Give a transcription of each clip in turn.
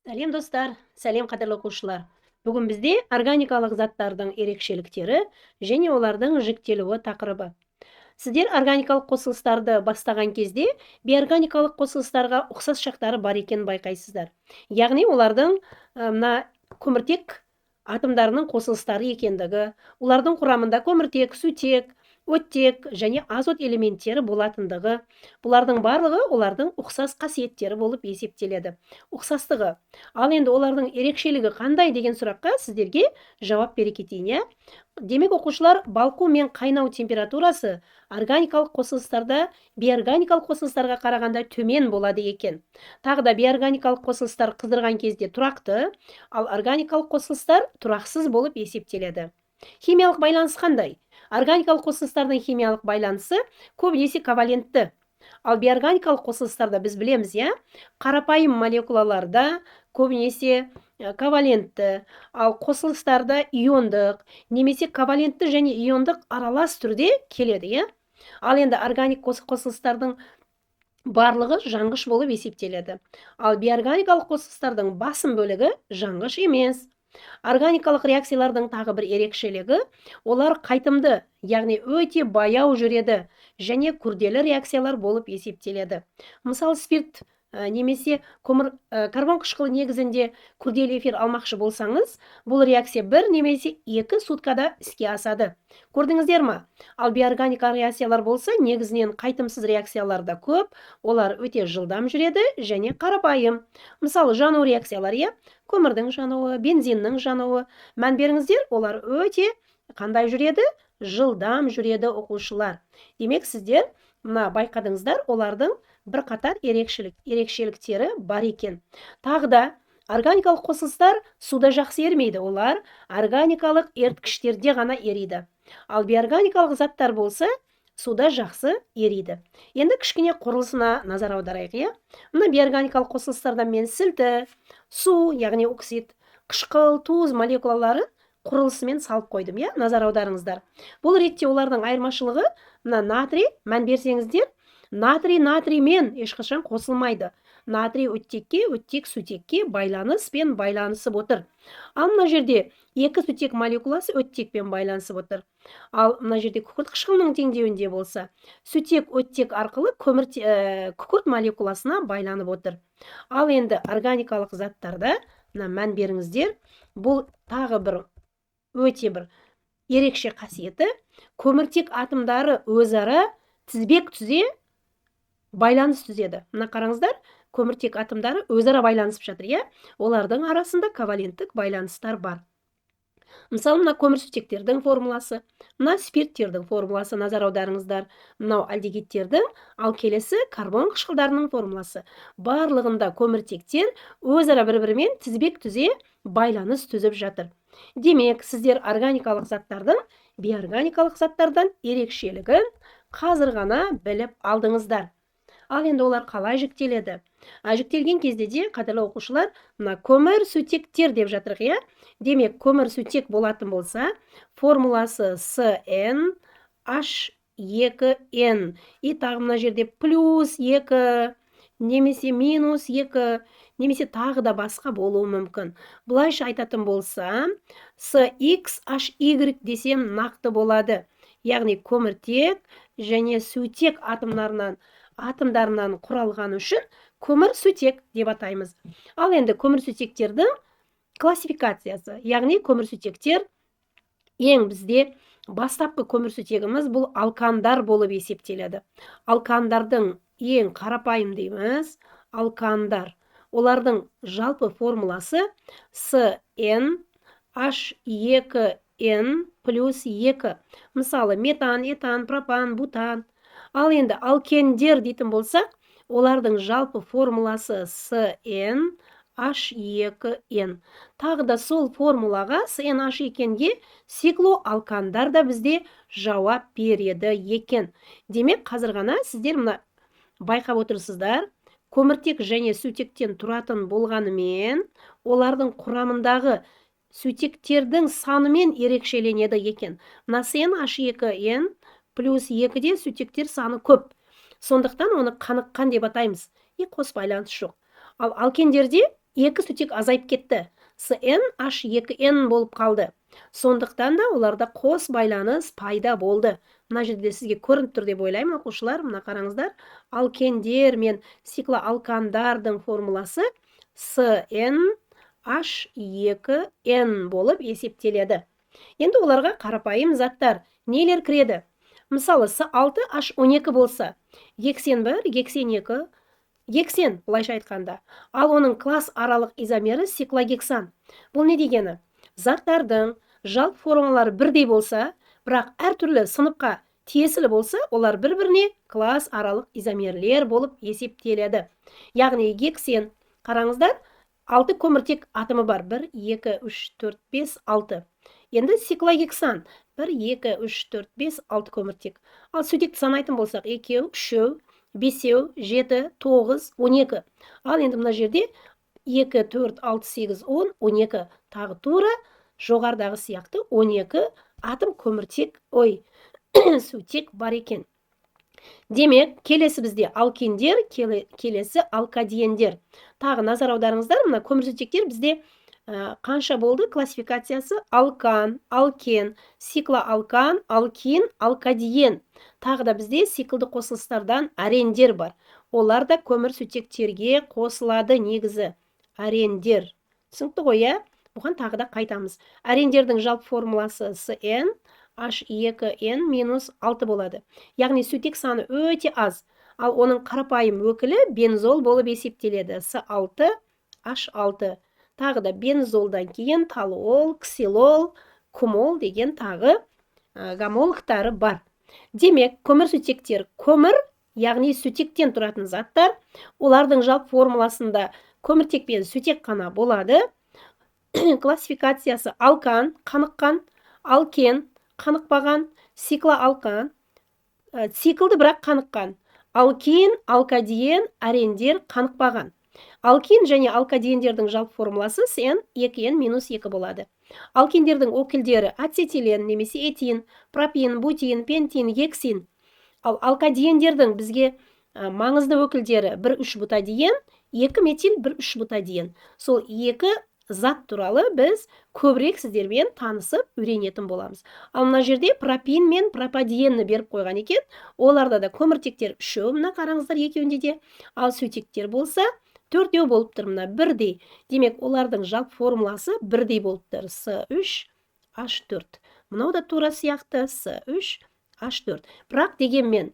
Сәлем достар, сәлем қадірлі оқушылар. Бүгін бізде органикалық заттардың ерекшеліктері және олардың жіктелуі тақырыбы. Сіздер органикалық қосылыстарды бастаған кезде бейорганикалық қосылыстарға ұқсас жақтары бар екенін байқайсыздар. Яғни олардың мына көміртек атомдарының қосылыстары екендігі, олардың құрамында көміртек, сутек, оттек және азот элементтері болатындығы, бұлардың барлығы олардың ұқсас қасиеттері болып есептеледі. Ұқсастығы. Ал енді олардың ерекшелігі қандай деген сұраққа сіздерге жауап бере кетейін, иә? Демек, оқушылар, балқу мен қайнау температурасы органикалық қосылыстарда бейорганикалық қосылыстарға қарағанда төмен болады екен. Тағы да бейорганикалық қосылыстар қыздырған кезде тұрақты, ал органикалық қосылыстар тұрақсыз болып есептеледі. Химиялық байланыс қандай? Органикалық қосылыстардың химиялық байланысы көбінесе ковалентті. Ал бейорганикалық қосылыстарда біз білеміз, иә, қарапайым молекулаларда көбінесе ковалентті, ал қосылыстарда иондық, немесе ковалентті және иондық аралас түрде келеді, иә. Ал енді органик қосылыстардың барлығы жанғыш болып есептеледі. Ал бейорганикалық қосылыстардың басым бөлігі жанғыш емес. Органикалық реакциялардың тағы бір ерекшелігі, олар қайтымды, яғни өте баяу жүреді және күрделі реакциялар болып есептеледі. Мысалы, спирт немесе карбон қышқылы негізінде күрделі эфир алмақшы болсаңыз, бұл реакция 1 немесе 2 суткада іске асады. Көрдіңіздер ме? Ал бейорганикалық реакциялар болса, негізінен қайтымсыз реакцияларда көп, олар өте жылдам жүреді және қарапайым. Мысалы, жану реакциялар, иә, көмірдің жануы, бензиннің жануы. Мән беріңіздер, олар өте қандай жүреді? Жылдам жүреді, оқушылар. Демек, сіздер мына байқадыңыздар, олардың бір қатар ерекшеліктері бар екен. Тағы да органикалық қосылыстар суда жақсы ерімейді, олар органикалық еріткіштерде ғана ериді. Ал бейорганикалық заттар болса, суда жақсы ериді. Енді кішкене құрылысына назар аударайық, иә? Мына бейорганикалық қосылыстардан мен сілті, су, яғни оксид, қышқыл, тұз молекулалары құрылысымен салып қойдым, иә? Назар аударыңыздар. Бұл ретте олардың айырмашылығы, мына натрий, мән берсеңіздер, натрий-натриймен ешқашан қосылмайды. Натрий оттекке, оттек сутекке байланыспен байланысып отыр. Ал мына жерде екі сутек молекуласы оттекпен байланысып отыр. Ал мына жерде күкірт қышқылының теңдеуінде болса, сутек оттек арқылы күкірт молекуласына байланып отыр. Ал енді органикалық заттарда, мән беріңіздер, бұл тағы бір өте бір ерекше қасиеті, көміртек атомдары өзара тізбек түзе байланыс түзеді. Мына қараңыздар, көміртек атомдары өзара байланысып жатыр, иә? Олардың арасында коваленттік байланыстар бар. Мысалы, мына көмірсутектердің формуласы, мына спирттердің формуласы, назар аударыңыздар, мынау альдегидтердің, ал келесі карбон қышқылдарының формуласы. Барлығында көміртектер өзара бір-бірімен тізбек түзе байланыс түзіп жатыр. Демек, сіздер органикалық заттардың бейорганикалық заттардан ерекшелігін қазір ғана біліп алдыңыздар. Ал енді олар қалай жіктеледі? Жіктелген кезде де, қадірлі оқушылар, мына көмірсутектер деп жатырық, иә? Демек, көмірсутек болатын болса, формуласы CN H2N. И тағы мына жерде плюс 2 немесе минус 2 немесе тағы да басқа болуы мүмкін. Бұлайша айтатын болса, CXHY десем нақты болады. Яғни көміртек және сутек атомдарынан құралған үшін көмірсутек деп атаймыз. Ал енді көмірсутектердің классификациясы, яғни көмірсутектер ең бізде бастапқы көмірсутегіміз бұл алкандар болып есептеледі. Алкандардың ең қарапайым дейміз, алкандар. Олардың жалпы формуласы CN H2N плюс 2. Мысалы, метан, этан, пропан, бутан. Ал енді алкендер дейтін болсақ, олардың жалпы формуласы CN H2N. Тағы да сол формулаға CN H2N-ге циклоалкандар да бізде жауап береді екен. Демек, қазір ғана сіздер мына байқап отырсыздар, көміртек және сутектен тұратын болғанымен, олардың құрамындағы сутектердің санымен ерекшеленеді екен. Мына CN плюс 2-де сутектер саны көп. Сондықтан оны қаныққан деп атаймыз. Қос байланыс жоқ. Ал алкендерде екі сутек азайып кетті. С-N H2N болып қалды. Сондықтан да оларда қос байланыс пайда болды. Мына жерде сізге көрініп тұр деп ойлаймын, оқушылар. Мына қараңыздар. Алкендер мен циклоалкандардың формуласы С-N H2N болып есептеледі. Енді оларға қарапайым заттар нелер кіреді? Мысалы, С6H12 болса, гексен 1, гексен 2, гексен, былайша айтқанда. Ал оның класс аралық изомері циклогексан. Бұл не дегені? Заттардың жалпы формулалары бірдей болса, бірақ әртүрлі сыныпқа тиесілі болса, олар бір-біріне класс аралық изомерлер болып есептеледі. Яғни гексен, қараңыздар, 6 көміртек атомы бар. 1, 2, 3, 4, 5, 6. Енді циклогексан 1, 2, 3, 4, 5, 6 көміртек. Ал сутекті санайтын болсақ 2, 3, 5, 7, 9, 12. Ал енді мына жерде 2, 4, 6, 8, 10, 12. Тағы тура жоғардағы сияқты 12 атом көміртек, сутек бар екен. Демек, келесі бізде алкендер, келесі алкадиендер. Тағы назар аударыңыздар, мына көмірсутектер бізде қанша болды классификациясы? Алкан, алкен, циклоалкан, алкин, алкадиен. Тағы да бізде циклді қосылыстардан арендер бар. Олар да көмірсутектерге қосылады негізі. Арендер. Түсінікті ғой, бұған тағы да қайтамыз. Арендердің жалпы формуласы С-N H2N-6 болады. Яғни сутек саны өте аз. Ал оның қарапайым өкілі бензол болып есептеледі. С6H6. Тағы да бензолдан кейін талол, ксилол, кумол деген тағы гомологтары бар. Демек, көмірсутектер көмір, яғни сутектен тұратын заттар, олардың жалпы формуласында көміртек пен сутек қана болады. Классификациясы алкан, қаныққан, алкен, қанықпаған, циклоалкан, циклді бірақ қаныққан, алкин, алкадиен, арендер қанықпаған. Алкин және алкадиендердің жалпы формуласы N2N-2 болады. Алкендердің өкілдері ацетилен немесе этин, пропин, бутин, пентин, гексин. Ал алкадиендердің бізге маңызды өкілдері 1,3 бутадиен, 2 метил 1,3 бутадиен. Сол екі зат туралы біз көбірек сіздермен танысып үйренетін боламыз. Ал мына жерде пропин мен пропадиенні беріп қойған екен. Оларда да көміртектер 3, мына қараңыздар екеуінде де. Ал сутектер болса 4 болып тұр, мына бірдей. Демек, олардың жалпы формуласы бірдей болып тұр. С3H4. Мынау да тура сияқты С3H4. Бірақ дегенмен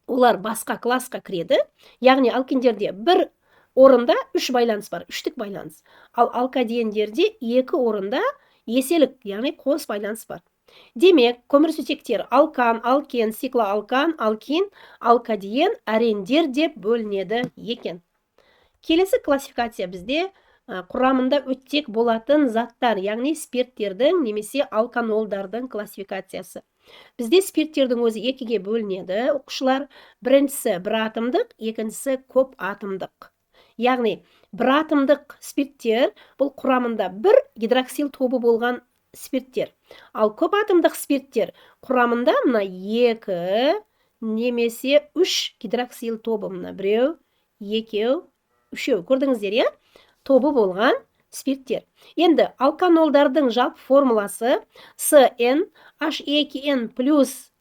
олар басқа классқа кіреді. Яғни алкендерде бір орында 3 байланыс бар, 3-тік байланыс. Ал алкадиендерде 2 орында еселік, яғни қос байланыс бар. Демек, көмірсутектер алкан, алкен, циклоалкан, алкин, алкадиен, арендер деп бөлінеді екен. Келесі классификация бізде құрамында оттек болатын заттар, яғни спирттердің немесе алканолдардың классификациясы. Бізде спирттердің өзі 2-ге бөлінеді, оқушылар. Біріншісі бір атомдық, екіншісі көп атомдық. Яғни, бір атомдық спирттер бұл құрамында бір гидроксил тобы болған спирттер. Ал көп атомдық спирттер құрамында мына 2 немесе 3 гидроксил тобы, мына 1, 2, 3. Көрдіңіздер, тобы болған спирттер. Енді алканолдардың жалпы формуласы С-N H2N плюс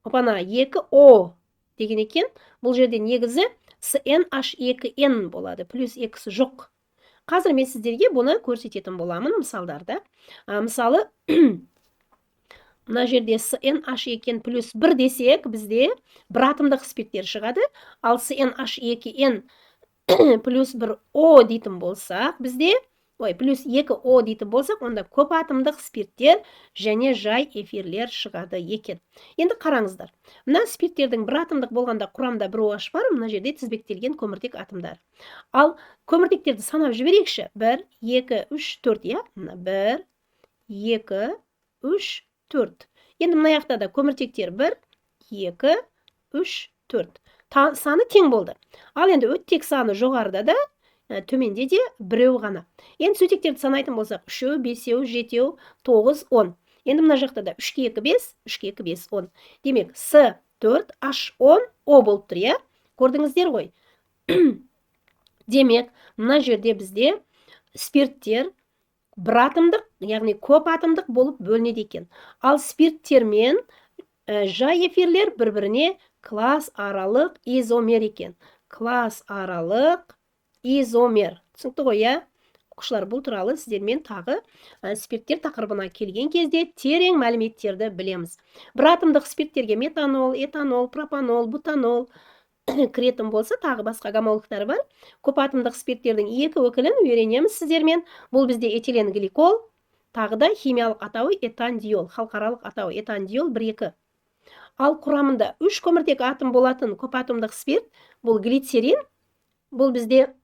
2O деген екен. Бұл жерде негізі С-N-H2N болады, плюс екісі жоқ. Қазір мен сіздерге бұны көрсететін боламын мысалдарда. Мысалы, мына жерде С-N-H2N плюс 1 десек, бізде бір атомдық спирттер шығады. Ал С-N-H2N плюс 1O дейтін болсақ, бізде плюс 2O дейтін болсақ, онда көп атомдық спирттер және жай эфирлер шығады екен. Енді қараңыздар. Мына спирттердің бір атомдық болғанда құрамда 1 OH бар, мына жерде тізбектелген көміртек атомдар. Ал көміртектерді санап жіберейікші. 1, 2, 3, 4, 1, 2, 3, 4. Енді мына яқта да көміртектер 1, 2, 3, 4. Саны тең болды. Ал енді оттек саны жоғарыда да, төменде де 1 ғана. Енді сутектерді санайтын болсақ, 3, 5, 7, 9, 10. Енді мына жақта да 3-ке 2, 5, 3-ке 2, 5, 10. Демек, С4H10O болып тұр, Көрдіңіздер ғой. Демек, мына жерде бізде спирттер бір атомдық, яғни көп атомдық болып бөлінеді екен. Ал спирттер мен жай эфирлер бір-біріне класс аралық изомер екен. Класс аралық изомер. Түсінікті ғой, иә? Оқушылар, бұл туралы сіздермен тағы спирттер тақырыбына келген кезде терең мәліметтерді білеміз. Бір атомдық спирттерге метанол, этанол, пропанол, бутанол кіретін болса, тағы басқа гомологтары бар. Көп атомдық спирттердің екі өкілін үйренеміз сіздермен. Бұл бізде этилен гликол, тағы да химиялық атауы этандиол, халықаралық атауы этандиол 1,2. Ал құрамында 3 көміртек атом болатын көп атомдық спирт, бұл глицерин, бұл бізде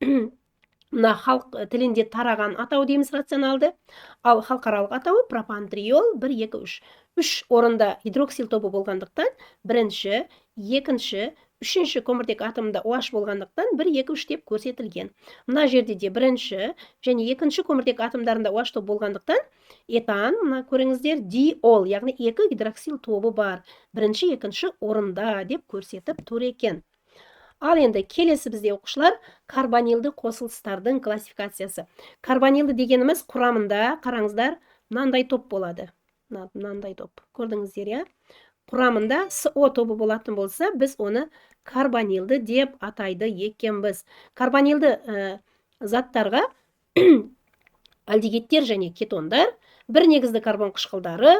мына халық тілінде тараған атау дейміз рационалды. Ал халықаралық атауы пропантриол 1, 2, 3. 3 орында гидроксил тобы болғандықтан, бірінші, екінші, үшінші көміртек атомында OH болғандықтан 1, 2, 3 деп көрсетілген. Мына жерде де бірінші және екінші көміртек атомдарында OH тобы болғандықтан этан, мына көріңіздер, диол, яғни 2 гидроксил тобы бар. Бірінші, екінші орында деп көрсетіп тұр екен. Ал енді келесі бізде оқушылар карбонилді қосылыстардың классификациясы. Карбонилді дегеніміз құрамында, қараңыздар, мынандай топ болады. Мынандай топ. Көрдіңіздер, иә? Құрамында СО тобы болатын болса, біз оны карбонилді деп атайды екенбіз. Карбонилді заттарға альдегидтер және кетондар, бір негізді карбон қышқылдары,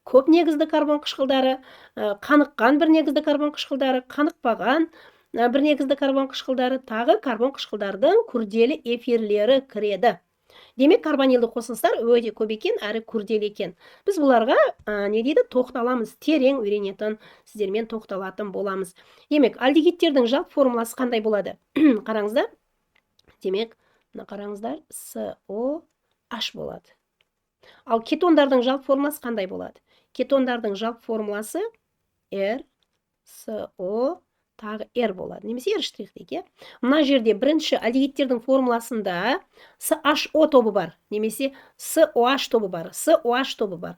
көп негізді карбон қышқылдары, қаныққан бір негізді карбон қышқылдары, қанықпаған бір негізді карбон қышқылдары, тағы карбон қышқылдардың күрделі эфирлері кіреді. Демек, карбонилді қосылыстар өте көп екен, әрі күрделі екен. Біз бұларға не дейді, тоқталамыз, терең үйренетін, сіздермен тоқталатын боламыз. Демек, альдегидтердің жалпы формуласы қандай болады? Қараңыздар. Демек, қараңыздар, SOH болады. Ал кетондардың жалпы формуласы қандай болады? Кетондардың жалпы формуласы RSO тағы R болады. Немесе R штрих дейік. Мына жерде бірінші альдегидтердің формуласында SHO тобы бар, немесе SOH тобы бар, SOH тобы бар.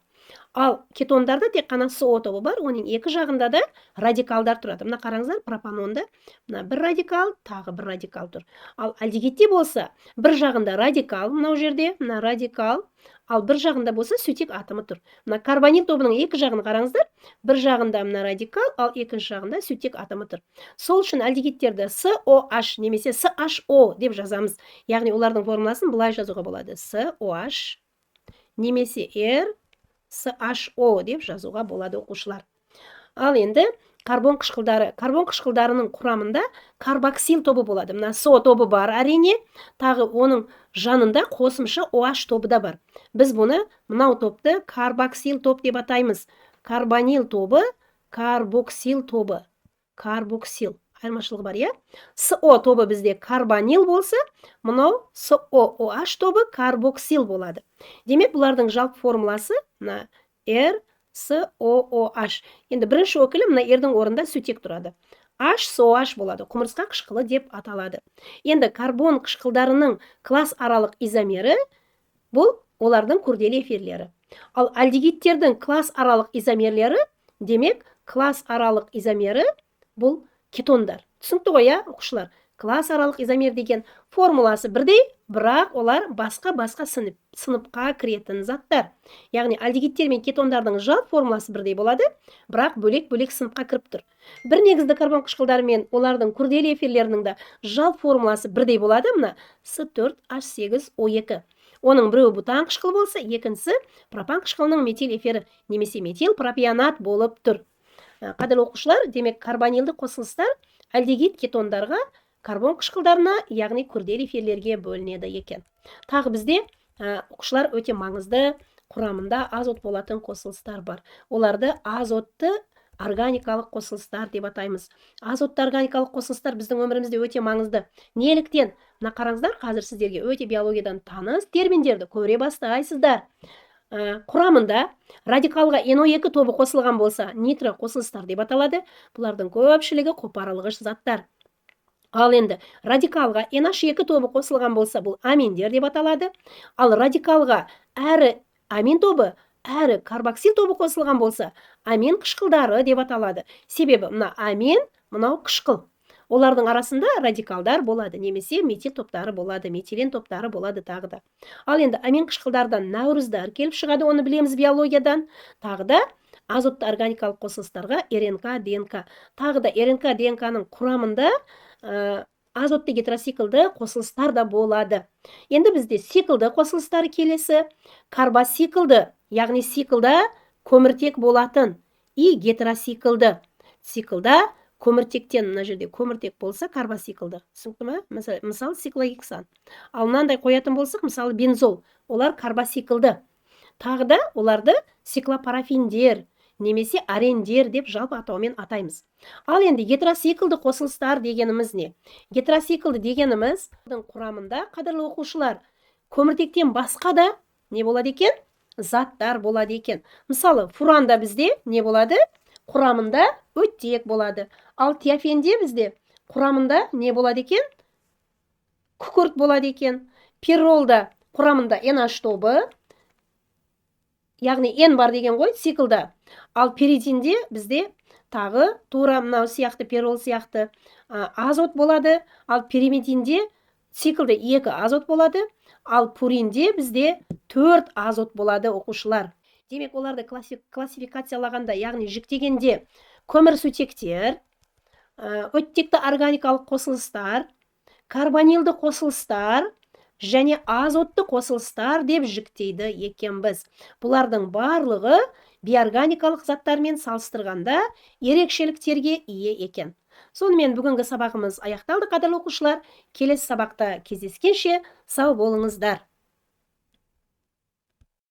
Ал кетондарда тек қана СО тобы бар, оның екі жағында да радикалдар тұрады. Мына қараңыздар, пропанонда мына бір радикал, тағы бір радикал тұр. Ал альдегидте болса, бір жағында радикал, мынау жерде, мына радикал, ал бір жағында болса сутек атомы тұр. Мына карбонил тобының екі жағын қараңыздар, бір жағында мына радикал, ал екінші жағында сутек атомы тұр. Сол үшін альдегидтерді SOH немесе SHO деп жазамыз. Яғни олардың формуласын былай жазуға болады. SOH немесе R SHO деп жазуға болады оқушылар. Ал енді карбон қышқылдары. Карбон қышқылдарының құрамында карбоксил тобы болады. Мына СО тобы бар әрине, тағы оның жанында қосымша OH тобы да бар. Біз бұны мынау топты карбоксил топ деп атаймыз. Карбонил тобы, карбоксил тобы. Карбоксил. Айырмашылығы бар, иә? СО тобы бізде карбонил болса, мынау SOOH тобы карбоксил болады. Демек, бұлардың жалпы формуласы мына RSOOH. Енді бірінші өкілі мына R-дің орында сутек тұрады. HSOH болады, құмырсқа қышқылы деп аталады. Енді карбон қышқылдарының класс аралық изомері бұл олардың күрделі эфирлері. Ал альдегидтердің класс аралық изомерлері, демек, класс аралық изомері бұл кетондар. Түсінікті ғой, иә, оқушылар? Класс аралық изомер деген формуласы бірдей, бірақ олар басқа-басқа сыныпқа кіретін заттар. Яғни альдегидтер мен кетондардың жалпы формуласы бірдей болады, бірақ бөлек-бөлек сыныпқа кіріп тұр. Бір негізді карбон қышқылдары мен олардың күрделі эфирлерінің де жалпы формуласы бірдей болады, мына С4H8O2. Оның біреуі бутан қышқылы болса, екіншісі пропан қышқылының метил эфирі немесе метил пропионат болып тұр. Қадірлі оқушылар, демек карбонилді қосылыстар альдегид кетондарға, карбон қышқылдарына, яғни күрделі эфирлерге бөлінеді екен. Тағы бізде оқушылар өте маңызды құрамында азот болатын қосылыстар бар. Оларды азотты органикалық қосылыстар деп атаймыз. Азотты органикалық қосылыстар біздің өмірімізде өте маңызды. Неліктен? Мына қараңыздар, қазір сіздерге өте биологиядан таныс терминдерді көре бастайсыздар. Құрамында радикалға NO2 тобы қосылған болса, нитро қосылыстар деп аталады. Бұлардың көпшілігі қопарылғыш заттар. Ал енді радикалға NH2 тобы қосылған болса, бұл аминдер деп аталады. Ал радикалға әрі амин тобы, әрі карбоксил тобы қосылған болса, амин қышқылдары деп аталады. Себебі мына амин, мынау қышқыл. Олардың арасында радикалдар болады, немесе метил топтары болады, метилен топтары болады тағы да. Ал енді амин қышқылдардан наурыздар келіп шығады, оны білеміз биологиядан. Тағы да азотты органикалық қосылыстарға РНК, ДНК. Тағы да РНК, ДНК-ның құрамында азотты гетероциклді қосылыстар да болады. Енді бізде циклді қосылыстар келесі. Карбоциклді, яғни циклда көміртек болатын, и гетероциклді. Циклда көміртектен, мына жерде көміртек болса, карбоциклді. Түсінікті ме? Мысалы, циклогексан. Ал мынандай қоятын болсақ, мысалы, бензол. Олар карбоциклді. Тағы да оларды циклопарафиндер, немесе арендер деп жалпы атаумен атаймыз. Ал енді гетероциклді қосылыстар дегеніміз не? Гетероциклді дегеніміз құрамында, қадірлі оқушылар, көміртектен басқа да не болады екен? Заттар болады екен. Мысалы, фуранда бізде не болады? Құрамында оттек болады. Ал тиофенде бізде құрамында не болады екен? Күкірт болады екен. Пирролда құрамында NH тобы, яғни N бар деген ғой циклда. Ал перидинде бізде тағы тура мынау сияқты, пиррол сияқты азот болады. Ал пиримидинде циклде 2 азот болады. Ал пуринде бізде 4 азот болады, оқушылар. Демек, оларды классификациялағанда, яғни жіктегенде көмірсутектер, оттекті органикалық қосылыстар, карбонилді қосылыстар және азотты қосылыстар деп жіктейді екенбіз. Бұлардың барлығы биорганикалық заттармен салыстырғанда ерекшеліктерге ие екен. Сонымен бүгінгі сабағымыз аяқталды, қадірлі оқушылар. Келесі сабақта кездескенше сау болыңыздар.